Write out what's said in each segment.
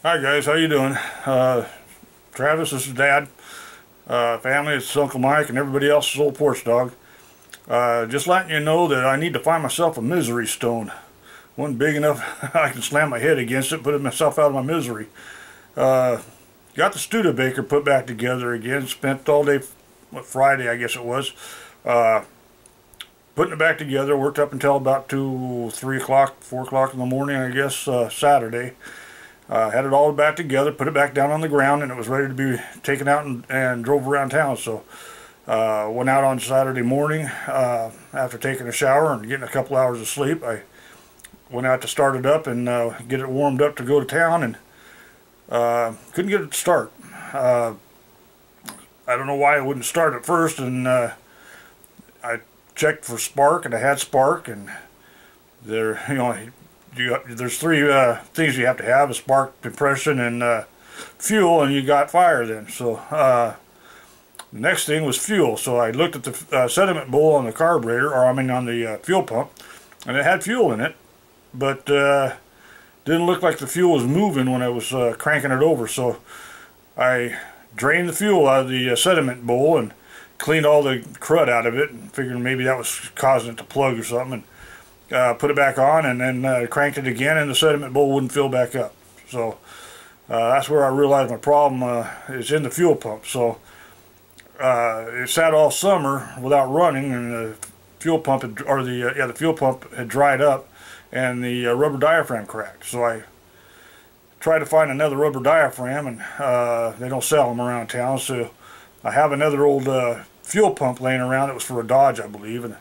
Hi guys, how you doing? Travis, this is Dad. Family, it's Uncle Mike and everybody else's old porch dog. Just letting you know that I need to find myself a misery stone. One big enough I can slam my head against it, put myself out of my misery. Got the Studebaker put back together again. Spent all day, Friday I guess it was, putting it back together. Worked up until about 2, 3 o'clock, 4 o'clock in the morning I guess, Saturday. Had it all back together, put it back down on the ground, and it was ready to be taken out and drove around town. So went out on Saturday morning after taking a shower and getting a couple hours of sleep. I went out to start it up and get it warmed up to go to town, and couldn't get it to start. I don't know why it wouldn't start at first, and I checked for spark, and I had spark, and there, there's three things you have to have: a spark, compression, and fuel, and you got fire then. So the next thing was fuel. So I looked at the sediment bowl on the carburetor, or I mean on the fuel pump, and it had fuel in it, but didn't look like the fuel was moving when I was cranking it over. So I drained the fuel out of the sediment bowl and cleaned all the crud out of it, and figured maybe that was causing it to plug or something. And put it back on, and then cranked it again, and the sediment bowl wouldn't fill back up. So that's where I realized my problem is in the fuel pump. So it sat all summer without running, and the fuel pump had, the fuel pump had dried up, and the rubber diaphragm cracked. So I tried to find another rubber diaphragm, and they don't sell them around town. So I have another old fuel pump laying around. It was for a Dodge, I believe, and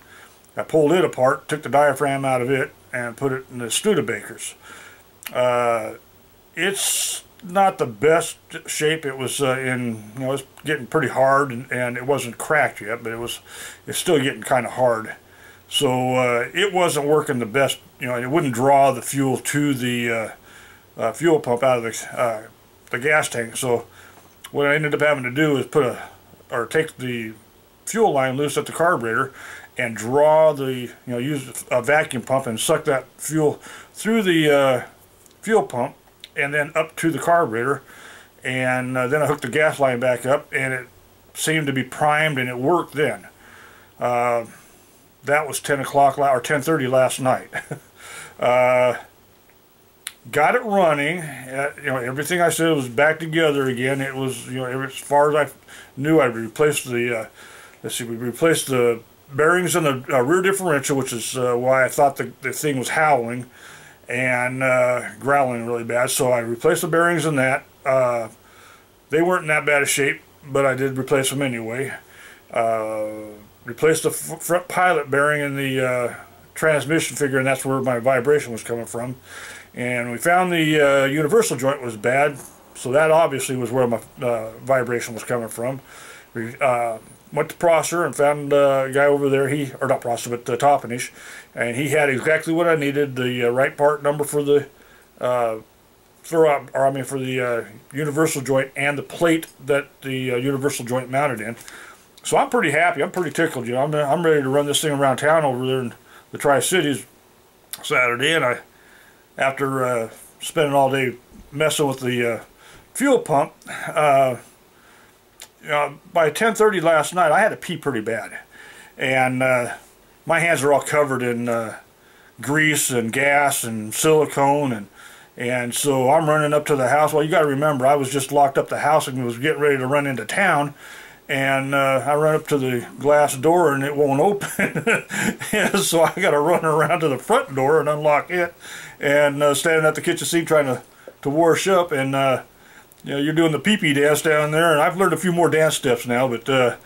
I pulled it apart, took the diaphragm out of it, and put it in the Studebakers. It's not the best shape. It was it's getting pretty hard, and it wasn't cracked yet, but it's still getting kind of hard. So it wasn't working the best. It wouldn't draw the fuel to the fuel pump out of the gas tank. So what I ended up having to do is take the fuel line loose at the carburetor and draw use a vacuum pump and suck that fuel through the fuel pump and then up to the carburetor, and then I hooked the gas line back up, and it seemed to be primed, and it worked then. That was 10 o'clock or 10:30 last night. Got it running. Everything I said was back together again. It was, as far as I knew, I replaced the we replaced the bearings in the rear differential, which is why I thought the thing was howling and growling really bad. So I replaced the bearings in that. They weren't in that bad a shape, but I did replace them anyway. Replaced the front pilot bearing in the transmission figure, and that's where my vibration was coming from. And we found the universal joint was bad, so that obviously was where my vibration was coming from. We went to Prosser and found a guy over there, or not Prosser, but Toppenish, and he had exactly what I needed, the right part number for the for the universal joint and the plate that the universal joint mounted in. So I'm pretty happy. I'm pretty tickled. I'm ready to run this thing around town over there in the Tri-Cities Saturday, and after spending all day messing with the fuel pump, by 10:30 last night, I had to pee pretty bad, and my hands are all covered in grease and gas and silicone, and so I'm running up to the house. Well, you got to remember, I was just locked up the house and was getting ready to run into town, and I run up to the glass door and it won't open. And so I got to run around to the front door and unlock it, and standing at the kitchen sink trying to wash up, and you're doing the pee-pee dance down there, and I've learned a few more dance steps now, but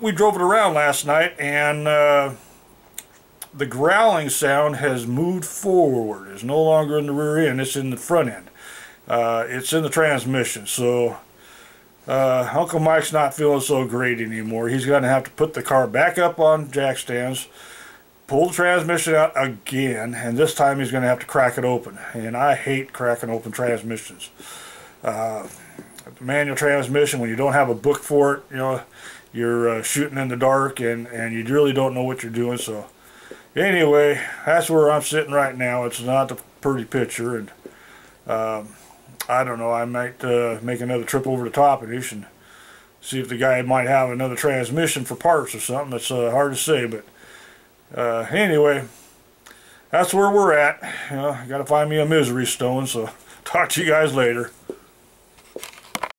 we drove it around last night, and the growling sound has moved forward. It's no longer in the rear end, it's in the front end. It's in the transmission, so Uncle Mike's not feeling so great anymore. He's going to have to put the car back up on jack stands, pull the transmission out again, and this time he's going to have to crack it open, and I hate cracking open transmissions. Manual transmission, when you don't have a book for it, you're shooting in the dark, and you really don't know what you're doing. So anyway, that's where I'm sitting right now. It's not a pretty picture, and I don't know, I might make another trip over to Toppenish and see if the guy might have another transmission for parts or something. That's hard to say, but anyway, that's where we're at. You know, I gotta find me a misery stone, so talk to you guys later.